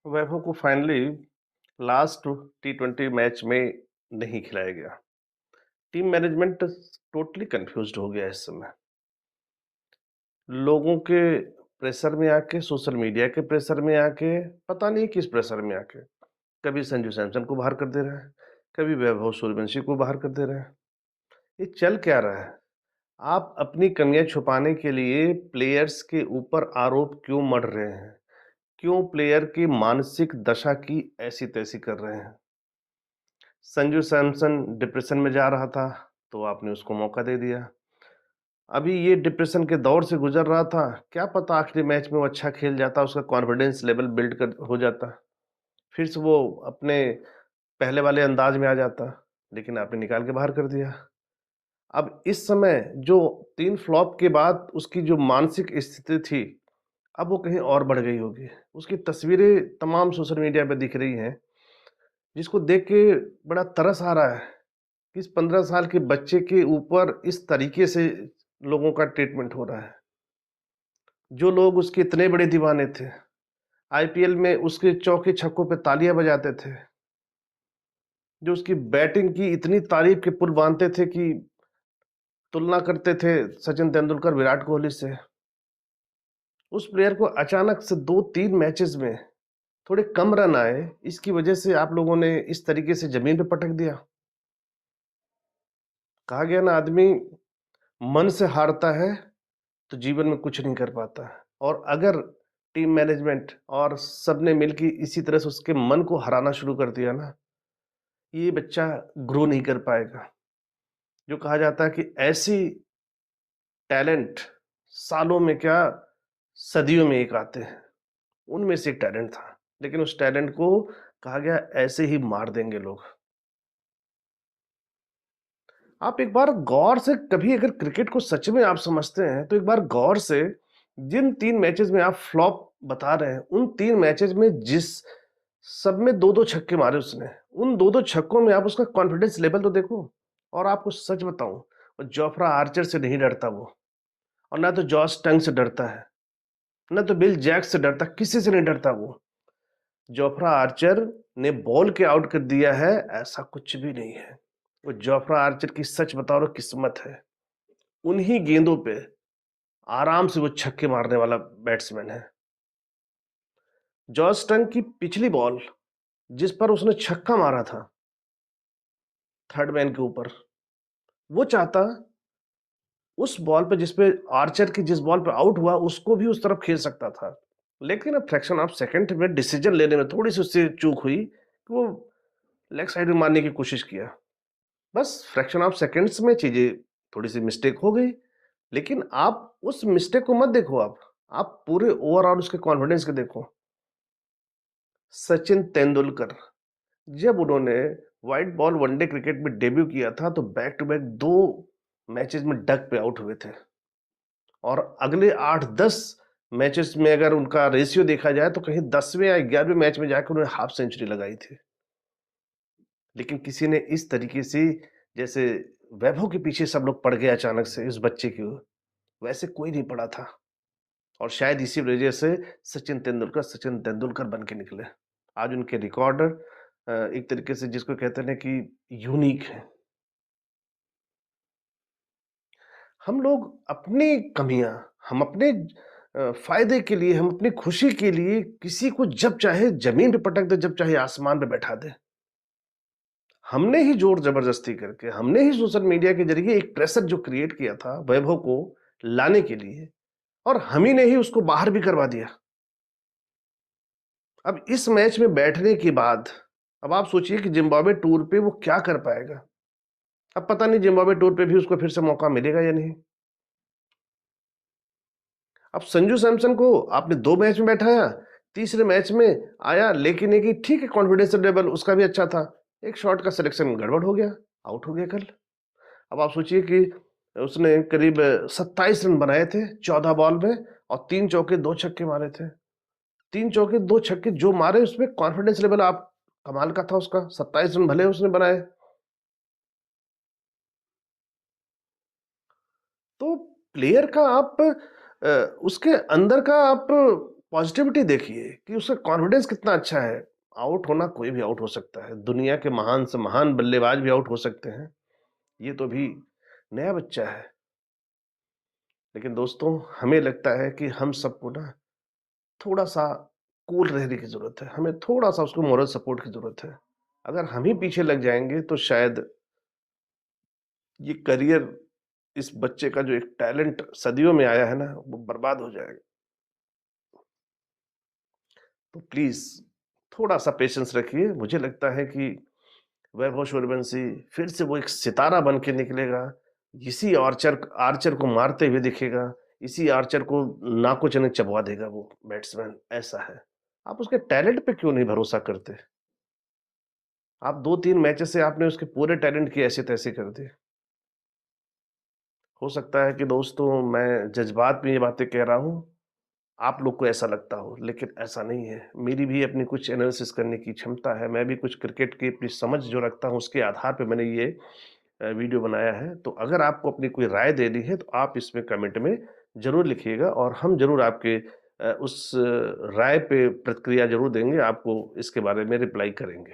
वैभव को finally last टी20 match में नहीं खिलाया गया। टीम मैनेजमेंट टोटली कंफ्यूज्ड हो गया इस समय। लोगों के प्रेशर में आके, सोशल मीडिया के प्रेशर में आके, पता नहीं किस प्रेशर में आके, कभी संजू सैमसन को बाहर कर दे रहे हैं, कभी वैभव सूर्यवंशी को बाहर कर दे रहे हैं। ये चल क्या रहा है? आप अपनी कमियां छुपाने के लिए प्लेयर्स के ऊपर आरोप क्यों मढ़ रहे हैं? क्यों प्लेयर की मानसिक दशा की ऐसी तैसी कर रहे हैं? संजू सैमसन डिप्रेशन में जा रहा था, तो आपने उसको मौका दे दिया। अभी ये डिप्रेशन के दौर से गुजर रहा था, क्या पता आखिरी मैच में वो अच्छा खेल जाता, उसका कॉन्फिडेंस लेवल बिल्ड कर हो जाता, फिर से वो अपने पहले वाले अंदाज में आ जाता, लेकिन आपने निकाल के बाहर कर दिया। अब इस समय जो 3 फ्लॉप के बाद उसकी जो मानसिक स्थिति थी, अब वो कहीं और बढ़ गई होगी। उसकी तस्वीरें तमाम सोशल मीडिया पे दिख रही हैं, जिसको देख के बड़ा तरस आ रहा है। इस 15 साल के बच्चे के ऊपर इस तरीके से लोगों का ट्रीटमेंट हो रहा है। जो लोग उसके इतने बड़े दीवाने थे, आईपीएल में उसके चौके-छक्कों पे तालियाँ बजाते थे, जो उसकी बैटिंग की इतनी तारीफ के पुल बाँधते थे कि तुलना करते थे सचिन तेंदुलकर, विराट कोहली से। उस प्लेयर को अचानक से 2-3 मैचेज़ में थोड़े कम रन आए, इसकी वजह से आप लोगों ने इस तरीके से ज़मीन पे पटक दिया। कहा गया ना, आदमी मन से हारता है तो जीवन में कुछ नहीं कर पाता है, और अगर टीम मैनेजमेंट और सबने मिलके इसी तरह से उसके मन को हराना शुरू कर दिया ना, ये बच्चा ग्रो नहीं कर पाएगा। जो कहा जाता है कि ऐसी टैलेंट सालों में क्या, सदियों में एक आते हैं, उनमें से एक टैलेंट था, लेकिन उस टैलेंट को कहा गया ऐसे ही मार देंगे लोग। आप एक बार गौर से, कभी अगर क्रिकेट को सच में आप समझते हैं, तो एक बार गौर से जिन 3 मैचेज़ में आप फ्लॉप बता रहे हैं, उन 3 मैचेज़ में जिस सब में 2-2 छक्के मारे उसने, उन 2-2 छक्कों में आप उसका कॉन्फिडेंस लेवल तो देखो। और आपको सच बताऊँ, वो जोफ्रा आर्चर से नहीं डरता वो, और ना तो जॉस टंग से डरता है, ना तो बिल जैक्स से डरता, किसी से नहीं डरता वो। जोफ्रा आर्चर ने बॉल के आउट कर दिया है, ऐसा कुछ भी नहीं है। वो जोफ्रा आर्चर की सच बताओ तो किस्मत है। उन्हीं गेंदों पे आराम से वो छक्के मारने वाला बैट्समैन है। जॉस टंग की पिछली बॉल जिस पर उसने छक्का मारा था थर्ड मैन के ऊपर, वो चाहता उस बॉल पे, जिस पे आर्चर की जिस बॉल पे आउट हुआ, उसको भी उस तरफ खेल सकता था। लेकिन अब फ्रैक्शन ऑफ सेकंड में डिसीजन लेने में थोड़ी सी उससे चूक हुई कि वो लेग साइड में मारने की कोशिश किया। बस फ्रैक्शन ऑफ सेकंड्स में चीजें थोड़ी सी मिस्टेक हो गई। लेकिन आप उस मिस्टेक को मत देखो, आप पूरे ओवरऑल उसके कॉन्फिडेंस को देखो। सचिन तेंदुलकर जब उन्होंने व्हाइट बॉल वनडे क्रिकेट में डेब्यू किया था, तो बैक टू बैक 2 मैचेस में डक पे आउट हुए थे, और अगले 8-10 मैचेस में अगर उनका रेशियो देखा जाए, तो कहीं 10वें या 11वें मैच में जाकर उन्होंने हाफ सेंचुरी लगाई थी। लेकिन किसी ने इस तरीके से, जैसे वैभव के पीछे सब लोग पड़ गए अचानक से इस बच्चे की, वैसे कोई नहीं पड़ा था। और शायद इसी वजह से सचिन तेंदुलकर बन के निकले। आज उनके रिकॉर्ड एक तरीके से जिसको कहते हैं ना कि यूनिक है। हम लोग अपनी कमियाँ, हम अपने फ़ायदे के लिए, हम अपनी खुशी के लिए किसी को जब चाहे ज़मीन पे पटक दें, जब चाहे आसमान पे बैठा दें। हमने ही ज़ोर ज़बरदस्ती करके, हमने ही सोशल मीडिया के ज़रिए एक प्रेशर जो क्रिएट किया था वैभव को लाने के लिए, और हम ही ने ही उसको बाहर भी करवा दिया। अब इस मैच में बैठने के बाद, अब आप सोचिए कि ज़िम्बाब्वे टूर पे वो क्या कर पाएगा? अब पता नहीं ज़िम्बाब्वे टूर पे भी उसको फिर से मौका मिलेगा या नहीं? अब संजू सैमसन को आपने 2 मैच में बैठाया, तीसरे मैच में आया, लेकिन एक ही ठीक है, कॉन्फिडेंस लेवल उसका भी अच्छा था। एक शॉट का सिलेक्शन गड़बड़ हो गया, आउट हो गया कल। अब आप सोचिए कि उसने करीब 27 रन बनाए थे 14 बॉल में, और 3 चौके 2 छक्के मारे थे। 3 चौके 2 छक्के जो मारे, उसमें कॉन्फिडेंस लेवल आप कमाल का था उसका। 27 रन भले उसने बनाए। तो प्लेयर का आप उसके अंदर का आप पॉज़िटिविटी देखिए कि उसका कॉन्फिडेंस कितना अच्छा है। आउट होना कोई भी आउट हो सकता है। दुनिया के महान से महान बल्लेबाज भी आउट हो सकते हैं। ये तो अभी नया बच्चा है। लेकिन दोस्तों, हमें लगता है कि हम सबको ना थोड़ा-सा कूल रहने की ज़रूरत है। हमें थोड़ा-सा उसको मॉरल सपोर्ट की ज़रूरत है। अगर हम ही पीछे लग जाएँगे तो शायद ये करियर, इस बच्चे का जो एक टैलेंट सदियों में आया है ना, वो बर्बाद हो जाएगा। तो प्लीज़ थोड़ा-सा पेशेंस रखिए। मुझे लगता है कि वैभव सूर्यवंशी फिर से वो एक सितारा बन के निकलेगा। इसी आर्चर आर्चर को मारते हुए दिखेगा। इसी आर्चर को नाको-चने चबवा देगा वो बैट्समैन, ऐसा है। आप उसके टैलेंट पे क्यों नहीं भरोसा करते? आप 2-3 मैचेस से आपने उसके पूरे टैलेंट की ऐसे-तैसे कर दिए। हो सकता है कि दोस्तों मैं जज़्बात में ये बातें कह रहा हूँ, आप लोग को ऐसा लगता हो, लेकिन ऐसा नहीं है। मेरी भी अपनी कुछ एनालिसिस करने की क्षमता है। मैं भी कुछ क्रिकेट की अपनी समझ जो रखता हूँ, उसके आधार पे मैंने ये वीडियो बनाया है। तो अगर आपको अपनी कोई राय देनी है, तो आप इसमें कमेंट में ज़रूर लिखिएगा और हम ज़रूर आपके उस राय पे प्रतिक्रिया ज़रूर देंगे, आपको इसके बारे में रिप्लाई करेंगे।